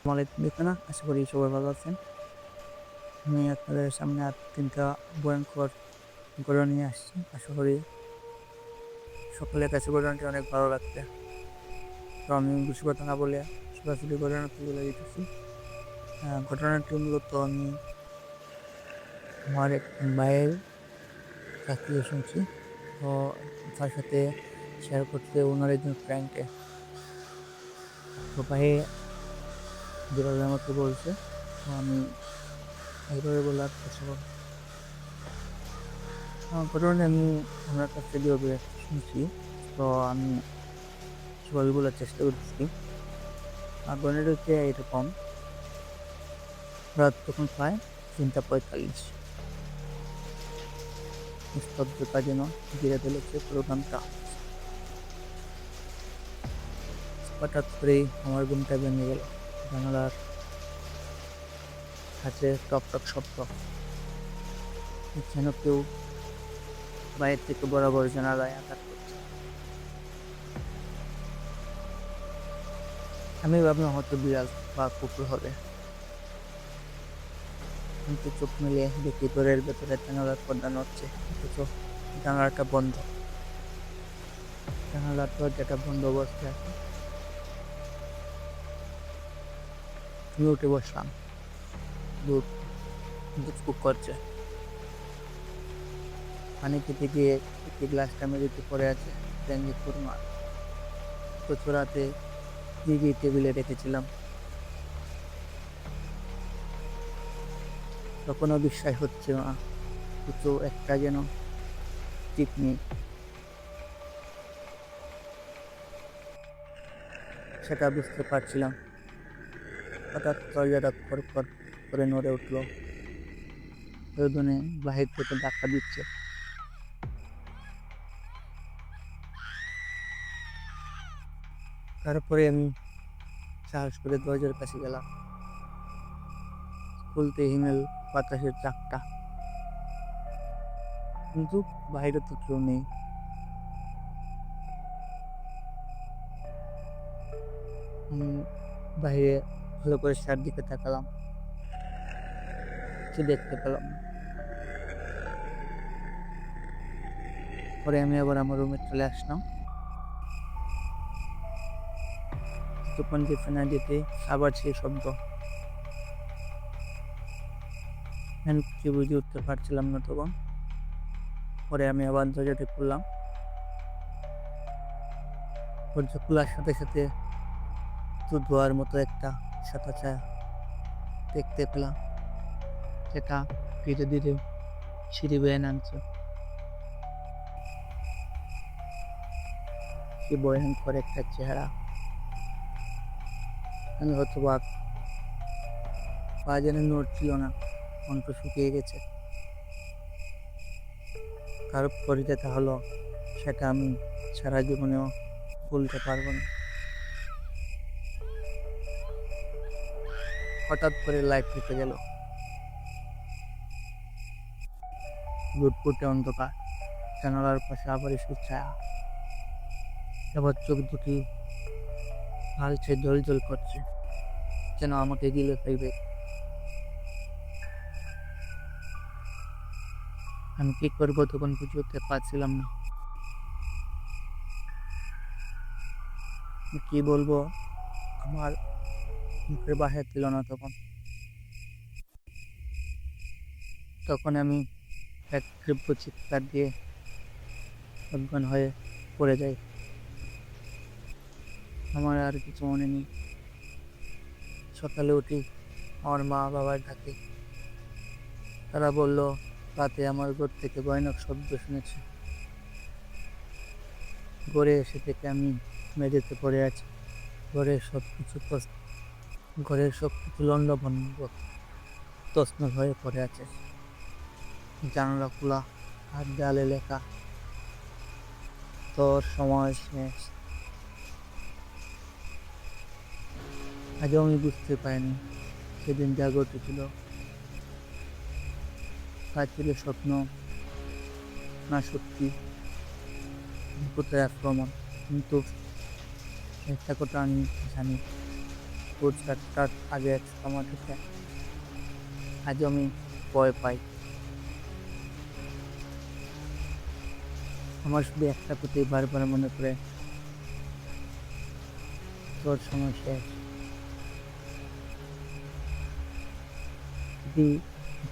দেখে না, আশা করি সবাই ভালো আছেন। আমি আপনাদের সামনে আর ৩টা ভয়ঙ্কর ঘটনা নিয়ে আসছি। আশা করি সকলের কাছে ঘটনাটি অনেক ভালো লাগবে। তো আমি বেশি কথা না বলে সরাসরি ঘটনাতে চলে যেতেছি। ঘটনাটি মূলত আমি আমার এক ভাইয়ের কাছ থেকে শুনছি। তো তার সাথে শেয়ার করতে ওনার একজন ফ্রেন্ডকে। তো ভাই যেভাবে আমাকে বলছে, তো আমি এইভাবে বলার চেষ্টা করব। ঘটনাটা আমি ওনার কাছ থেকে যেভাবে শুনছি, তো আমি সেভাবে বলার চেষ্টা করতেছি। ঘটনাটা হচ্ছে এরকম: রাত তখন প্রায় ৩:৪৫। নিস্তব্ধতা যেন ঘিরে ফেলেছে পুরো গ্রামটা। হঠাৎ করেই আমার ঘুমটা ভেঙে গেল। জানালার কাছে টক টক শব্দ, যেন কেউ বাইরে থেকে বরাবর জানালায় আঘাত করছে। আমি ভাবলাম হয়তো বিড়াল বা কুকুর হবে, কিন্তু চোখ মিলিয়ে দেখি ঘরের ভেতরে জানালার পর্দা নড়ছে, অথচ জানালাটা বন্ধ। জানালার দরজাটা বন্ধ অবস্থায় আছে। আমি উঠে বসলাম। দুধ দুধ করছে। পানি খেতে গিয়ে একটি গ্লাসটা মেঝেতে পড়ে আছে। ভেঙে চুরমার। অথচ রাতে টিভি টেবিলে রেখেছিলাম। তখনও বিশ্বাস হচ্ছে না, কিছু একটা যেন ঠিক নেই। সেটা বুঝতে পারছিলাম। হঠাৎ দরজাটা খড়খড় করে নড়ে উঠল। প্রয়োজনে বাহির থেকে ধাক্কা দিচ্ছে। তারপরে আমি সাহস করে দরজার কাছে গেলাম। খুলতে হিমেল বাতাসের চাকটা, কিন্তু বাইরে তো কেউ নেই। আমি বাইরে ভালো করে চারদিকে তাকালাম, কিছু দেখতে পেলাম না। পরে আমি আবার আমার রুমে চলে আসলাম। কিছুক্ষণ যেতে না যেতে আবার সেই শব্দ। আমি কিছু বুঝে উঠতে পারছিলাম না তখন। পরে আমি আবার দরজাটা খুললাম। দরজা খোলার সাথে সাথে ধোয়ার মতো একটা সাদা ছায়া দেখতে পেলাম, যেটা ধীরে ধীরে সিঁড়ি বেয়ে নামছে। কি ভয়ঙ্কর একটা চেহারা! আমি হতবাক। পা যেন নড়ছিল না, কণ্ঠ শুকিয়ে গেছে। কার পরিচয়টা হলো সেটা আমি সারা জীবনেও ভুলতে পারবো না। হঠাৎ করে লাইট নিভে গেল। লুটপুটে অন্ধকার। জানালার পাশে আবার এসে ছায়া। এবার চোখ দুটি লালচে জ্বল করছে, যেন আমাকে গিলে ফেলবে। আমি কি করবো তখন বুঝে উঠতে পারছিলাম না। কি বলবো আমার মুখের বাহির ছিল না তখন। তখন আমি এক তীব্র চিৎকার দিয়ে অজ্ঞান হয়ে পড়ে যাই। আমার আর কিছু মনে নেই। সকালে উঠি, আমার মা বাবার ডাকে। তারা বলল রাতে আমার ঘর থেকে ভয়ানক শব্দ শুনেছে। ঘরে এসে থেকে আমি মেঝেতে পড়ে আছি। ঘরের সবকিছু ঘরের সবকিছু লণ্ডভণ্ড তছনছ হয়ে পড়ে আছে। জানালা খোলা, আর দেয়ালে লেখা, তোর সময় শেষ। আজও আমি বুঝতে পারিনি সেদিন যা ঘটেছিল তা ছিল স্বপ্ন না সত্যি ভূতের আক্রমণ। কিন্তু একটা কথা আমি জানি, ভোর 4টার আগে একসাথে আমার থেকে আজও আমি ভয় পাই। আমার শুধু একটা কথাই বারবার মনে পড়ে, তোর সময় শেষ। যদি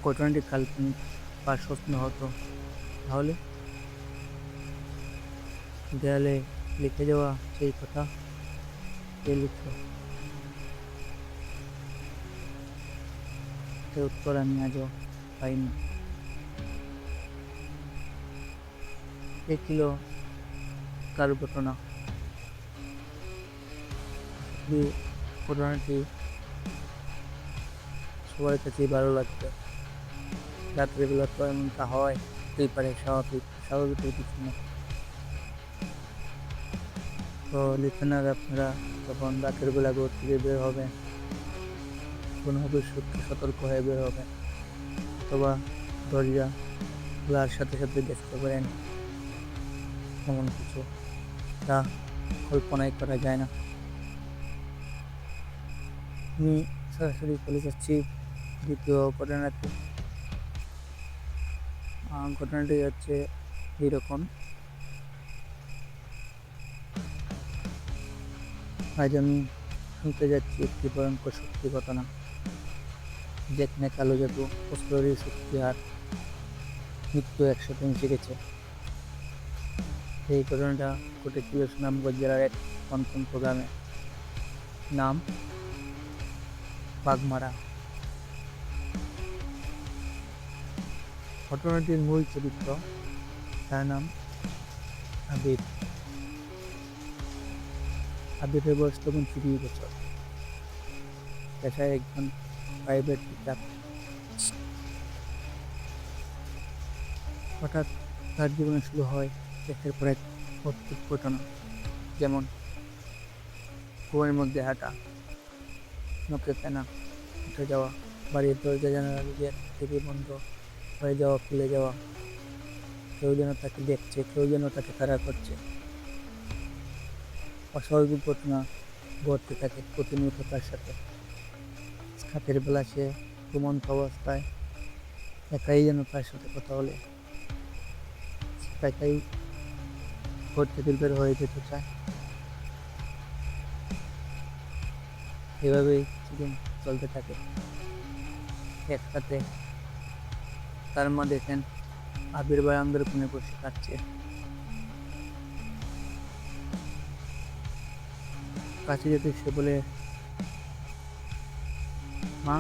ঘটনাটি কাল্পনিক বা স্বপ্ন হতো, তাহলে দেয়ালে লিখে যাওয়া সেই কথা কে লিখত? সে উত্তর আমি আজও পাইনি। এ ছিল তার ঘটনা। যদি ঘটনাটি সবার কাছেই ভালো লাগবে। রাত্রেবেলা তো এমনটা হয়, হতেই পারে, স্বাভাবিকের কিছু না। তো লিসেনার, আপনারা যখন রাতের বেলা ঘর থেকে বের হবেন, কোনোভাবে সতর্ক হয়ে বের হবেন, অথবা দরজা খোলার সাথে সাথে দেখতে পারেন এমন কিছু যা কল্পনাই করা যায় না। আমি সরাসরি চলে যাচ্ছি দ্বিতীয় ঘটনাতে। ঘটনাটি হচ্ছে এইরকম। আজ আমি শুনতে যাচ্ছি একটি ভয়ঙ্কর সত্যি ঘটনা, যেখানে কালো জাদু, অস্ত্রের শক্তি আর মৃত্যু একসাথে মিশে গেছে। এই ঘটনাটা ঘটেছিল সুনামগঞ্জ জেলার এক প্রত্যন্ত গ্রামে, নাম বাগমারা। ঘটনাটির মূল চরিত্র, তার নাম আবির। আবিরের বয়স তখন 20 বছর, পেশায় একজন প্রাইভেট টিচার। হঠাৎ তার জীবনে শুরু হয় একের পর এক অদ্ভুত ঘটনা, যেমন ঘুমের মধ্যে হাঁটা, নখে ফেনা, উঠে যাওয়া, বাড়ির দরজা জানালা নিজের থেকে বন্ধ হয়ে যাওয়া, খুলে যাওয়া, কেউ যেন তাকে দেখছে, কেউ যেন তাকে তাড়া করছে। অস্বাভাবিক ঘটনা ঘটতে থাকে প্রতিনিয়ত তার সাথে। রাতের বেলা সে ঘুমন্ত অবস্থায় একাই যেন তার সাথে কথা বলে, একাই ঘর থেকে বের হয়ে যেতে চায়। এভাবেই কিছুদিন চলতে থাকে। একসাথে তার মা দেখেন আবির বারান্দার কোণে বসে কাঁদছে। কাছে যেতে সে বলে, মা,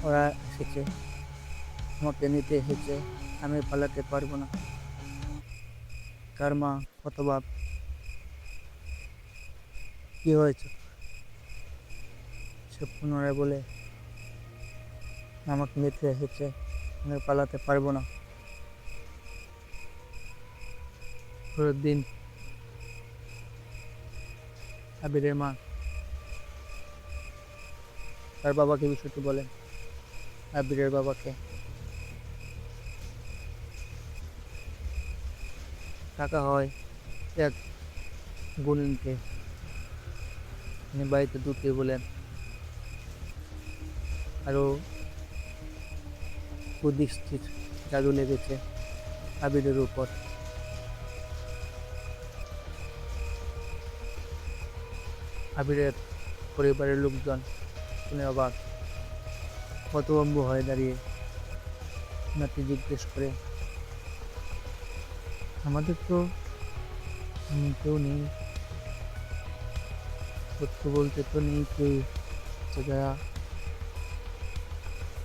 ওরা এসেছে, আমাকে নিতে এসেছে, আমি পালাতে পারবো না। তার মা হতবাক, কি হয়েছে? সে পুনরায় বলে, আমাকে নিতে এসেছে, আমি পালাতে পারবো না। পরের দিন আবিরের মা তার বাবাকে বিষয়টি বলে, আবিরের বাবাকে। টাকা হয় এক গুণিনকে, তিনি বাড়িতে ঢুকে বলেন, আরো কুদৃষ্টির জাদু লেগেছে আবিরের উপর। আবিরের পরিবারের লোকজন শুনে অবাক, হতভম্ব হয়ে দাঁড়িয়ে নাতি জিজ্ঞেস করে, আমাদের তো কেউ নেই, সত্য বলতে তো নেই কেউ যারা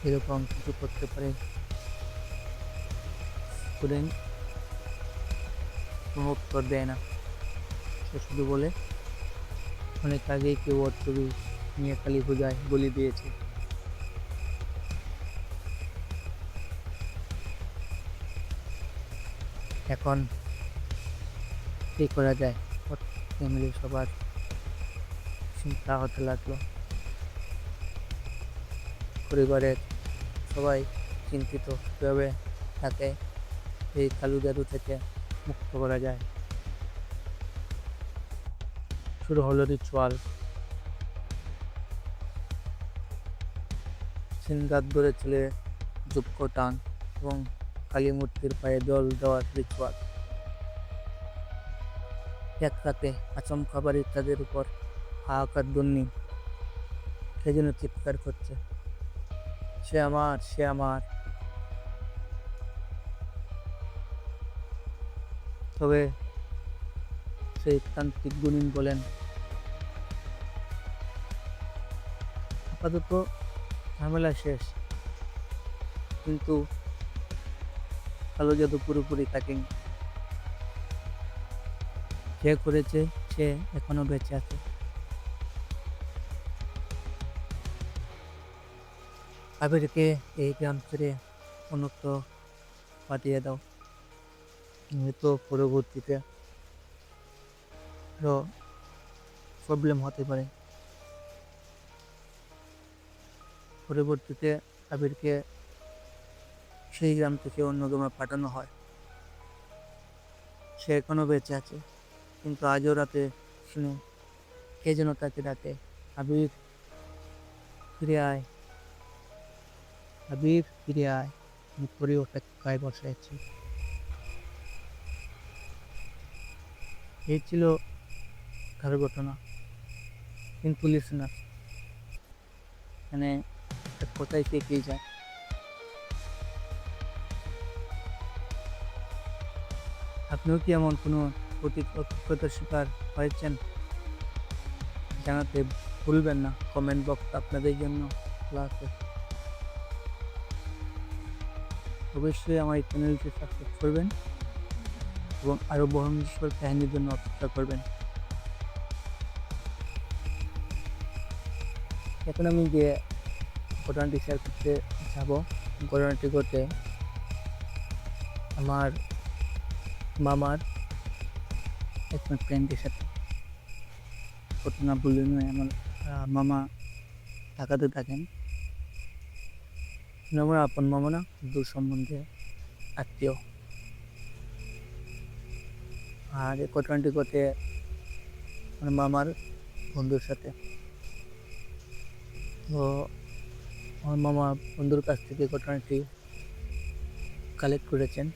এরকম কিছু করতে পারে। স্টুডেন্ট কোনো উত্তর দেয় না, সে শুধু বলে, অনেক আগেই কেউ ওর ছবি নিয়ে কালী পূজায় বলি দিয়েছে। এখন কি করা যায়? ফ্যামিলির সবার চিন্তা হতে লাগলো। পরিবারের সবাই চিন্তিত, কীভাবে তাকে এই কালু জাদু থেকে মুক্ত করা যায়। শুরু হলো রিচুয়াল। সিংহাত ধরে ছেলে যুক্ষ টান এবং কালী মূর্তির পায়ে জল দেওয়ার রিচুয়াল। এক রাতে আচমকা বাড়ির তাদের উপর হাহাকার ধ্বনি, সে যেন চিৎকার করছে, সে আমার, সে আমার। তবে সেই তান্ত্রিক গুণিন বলেন, আপাতত ঝামেলা শেষ, কিন্তু কালো জাদু পুরোপুরি কাটেনি। যে করেছে সে এখনো বেঁচে আছে। আবিরকে এই গ্রাম ছেড়ে অন্যত্র পাঠিয়ে দাও, হয়তো পরবর্তীতে আরো প্রবলেম হতে পারে। পরবর্তীতে আবিরকে সেই গ্রাম থেকে অন্য গ্রামে পাঠানো হয়। সে এখনো বেঁচে আছে, কিন্তু আজও রাতে শুনে কে যেন তাকে ডাকে, আবির ফিরে আয়, আবির ফিরে আয়। আমি তোরই অপেক্ষায় বসে আছি। এই ছিল তার ঘটনা, কিন্তু লিসেনার, মানে এক কথায় থেকেই যায়। আপনিও কি এমন কোনো অভিজ্ঞতার শিকার হয়েছেন? জানাতে ভুলবেন না, কমেন্ট বক্স আপনাদের জন্য খোলা আছে। অবশ্যই আমার এই চ্যানেলটি সাবস্ক্রাইব করবেন এবং আরও বহনশীল কাহিনীর জন্য অপেক্ষা করবেন। এখন আমি যে ঘটনাটি শেয়ার করতে যাব, ঘটনাটি ঘটে আমার মামার একজন ফ্রেন্ডের সাথে। ঘটনা বলে নয়, আমার মামা ঢাকাতে থাকেন। আমার আপন মামা না, দূর সম্বন্ধে আত্মীয়। আর এই ঘটনাটি ঘটে আমার মামার বন্ধুর সাথে। তো আমার মামা বন্ধুর কাছ থেকে ঘটনাটি কালেক্ট করেছেন।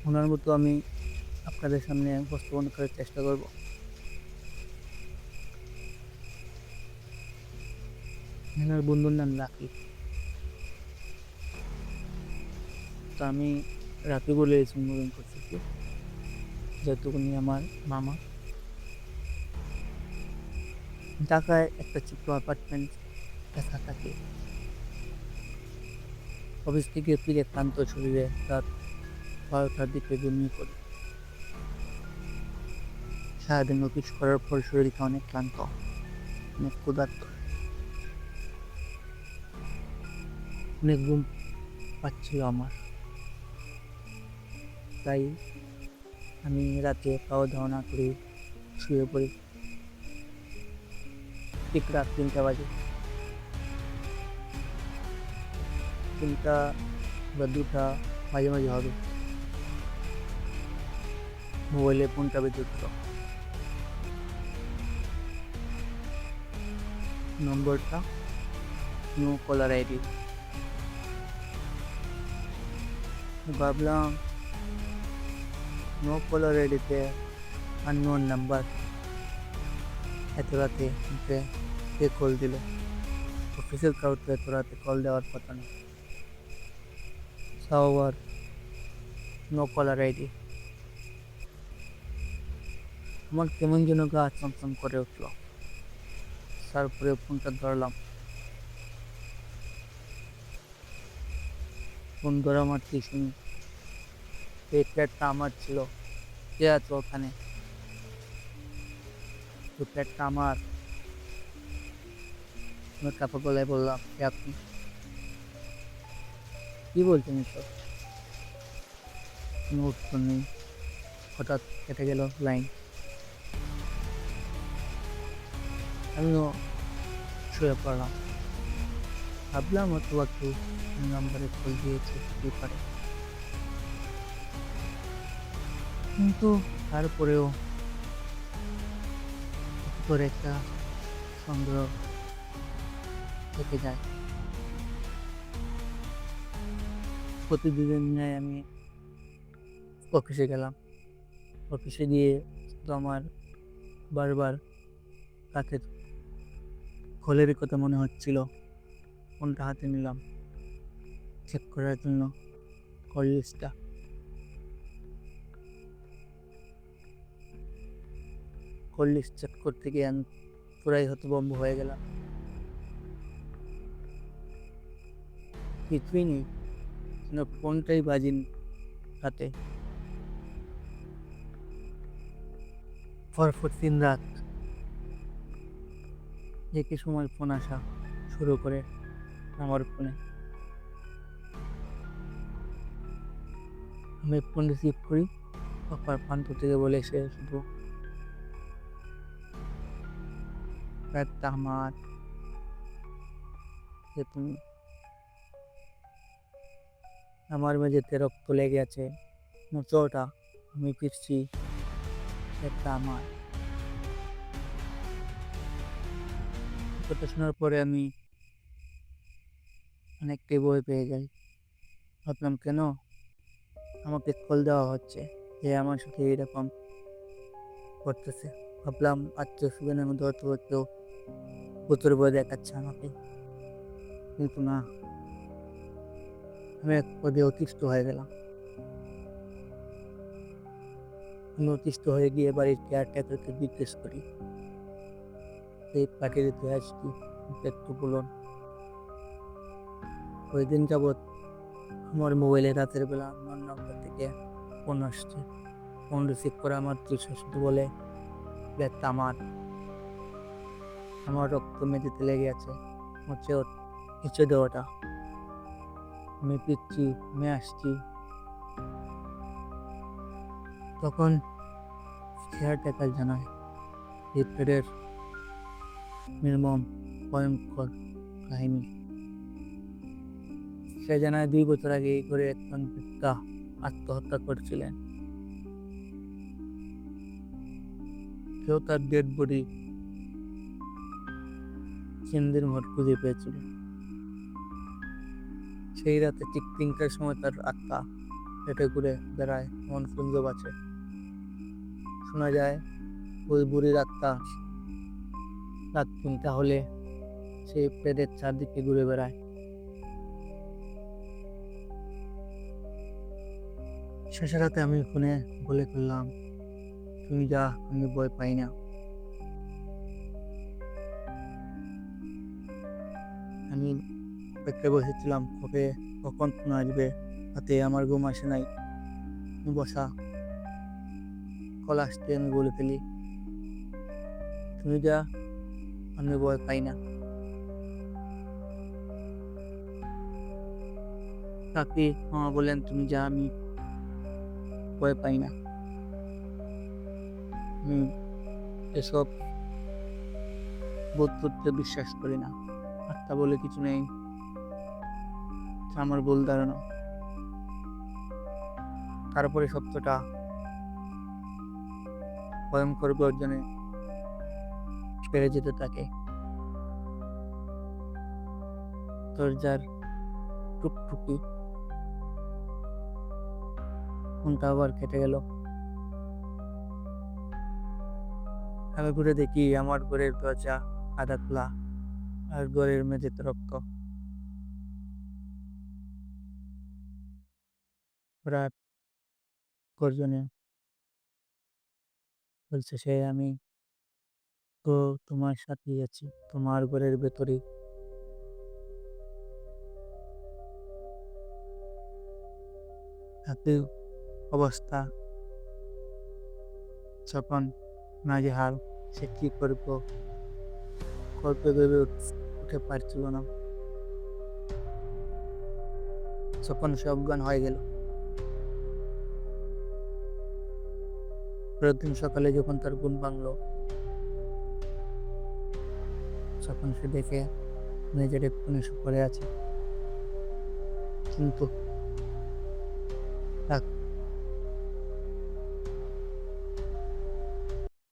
ওনার মতো আমি আপনাদের সামনে উপস্থাপন করার চেষ্টা করব। ওনার বন্ধুর নাম রাকি। তো আমি রাকি বলে সম্বোধন করতেছি, যেহেতু উনি আমার মামা। ঢাকায় একটা ছোট্ট অ্যাপার্টমেন্ট দেখা থাকে। অফিস থেকে ফিরে ক্লান্ত শরীরে রাত 12টার দিকে ঘুমিয়ে পড়ি। সারাদিন অফিস করার পর শরীরটা অনেক ক্লান্ত, অনেক ক্ষুধার্ত, অনেক ঘুম পাচ্ছিল আমার। তাই আমি রাতে খাওয়া দাওয়া না করে শুয়ে পড়ি। ঠিক রাত 3টা বাজে, 3টা বা 2টা মাঝে মাঝে হবে। মোবাইলে ফোনটা বেজে উঠল। নম্বরটা নো কলার আইডি। ভাবলাম নো কলার আইডিতে আননোন নাম্বার, এত রাতে কে কল দিল? অফিসের কাউকে এত রাতে কল দেওয়ার কথা না, আবার নো কলার আইডি। আমার কেমন যেন গা চমচম করে উঠল। তারপরে ফোনটা ধরলাম। ফোন ধরা মারতেই শুনি এই ফ্ল্যাটটা আমার ছিল, কে আছে ওখানে? এই ফ্ল্যাটটা আমার। আমি কাপড় গলায় বললাম, কে আপনি? কি বলছেন এসব? কোনো উত্তর নেই। হঠাৎ কেটে গেল লাইন। আমিও শুয়ে পড়লাম। ভাবলাম হয়তো একটু নাম্বারে কল দিয়েছে, কি পারে। কিন্তু তারপরেও করে একটা সংগ্রহ থেকে যায়। প্রতিদিনের ন্যায় আমি অফিসে গেলাম। অফিসে গিয়ে তো আমার বারবার রাতের খোলের কথা মনে হচ্ছিল। ফোনটা হাতে নিলাম চেক করার জন্য কল লিস্টটা। কল লিস্ট চেক করতে গিয়ে আমি পুরাই হতভম্ব হয়ে গেলাম। কিছুই নেই, ফোনটাই বাজিনি রাতে। পরপর 3 রাত একই সময় ফোন আসা শুরু করে আমার ফোনে। আমি ফোন রিসিভ করি, অপর প্রান্ত থেকে বলে সে শুধু একটা আমার যে তুমি আমার মেঝেতে রক্ত লেগে আছে, চোটা আমি ফিরছি, একটা আমার। কথা শোনার পরে আমি অনেকটাই ভয় পেয়ে যাই। ভাবলাম কেন আমাকে কল দেওয়া হচ্ছে, যে আমার সাথে এরকম করতেছে। ভাবলাম আত্মীয় স্বজনের মধ্যে হয়তো কেউ ভূতের ভয় দেখাচ্ছে আমাকে, কিন্তু না, আমি এক পদে অতিষ্ঠ হয়ে গেলাম। আমি অতিষ্ঠ হয়ে গিয়ে বাড়ির কেয়ারটেকারকে জিজ্ঞেস করি, এই পার্টির ইতিহাস কি, একটু বলুন। ওই দিন যাবৎ আমার মোবাইলে রাতের বেলা আমার নাম্বার থেকে ফোন আসছে। ফোন রিসিভ করে আমার সে শুধু বলে, ব্যাগটা আমার রক্ত মেঝেতে লেগে আছে, হচ্ছে ওর ইচ্ছে দেওয়াটা। আমি পিচ্ছি, আমি আসছি। তখন কেয়ারটেকার জানায় এই পেটের নির্মম ভয়ঙ্কর কাহিনী। সে জানায় 2 বছর আগে এই ঘরে একজন বৃদ্ধা আত্মহত্যা করছিলেন। কেউ তার ডেড বডি চিন্দির মোড় খুঁজে পেয়েছিল। সেই রাতে ঠিক 3টার সময় তার আত্মা হেঁটে ঘুরে বেড়ায়, মন সুন্দর আছে। শোনা যায় ওই বুড়ির আত্মা রাত 3টা হলে সেই পেটের চারদিকে ঘুরে বেড়ায়। শেষ রাতে আমি ফোনে বলে করলাম, তুমি যা, আমি ভয় পাই না। আমি অপেক্ষায় বসেছিলাম কবে কখন ফোন আসবে, হাতে আমার ঘুম আসে নাই। বসা কল আসতে আমি বলে ফেলি, তুমি যা, আমি ভয় পাই না। চাকরি মামা বললেন, তুমি যা, আমি ভয় পাই না। আমি এসব ভূত বিশ্বাস করি না, আত্মা বলে কিছু নেই, আমার ভুল ধারণা। তারপরে সত্যটা ভয়ঙ্কর গর্জনে পেরে যেতে থাকে। দরজার টুকটুকি ফোনটা আবার কেটে গেল। আমি ঘুরে দেখি আমার ঘরের দরজা আধা খোলা, আর ঘরের মেঝেতে রক্ত। রাত গর্জনে বলছে সে, আমি তো তোমার সাথেই আছি, তোমার ঘরের ভেতরে। একই অবস্থা, যখন নাজেহাল, সে কি করবে ভেবে উঠে পারছিল না। যখন সে অজ্ঞান হয়ে গেল, পরের দিন সকালে যখন তার ঘুম ভাঙলো, তখন সে দেখে মেঝের কোণে পড়ে আছে, কিন্তু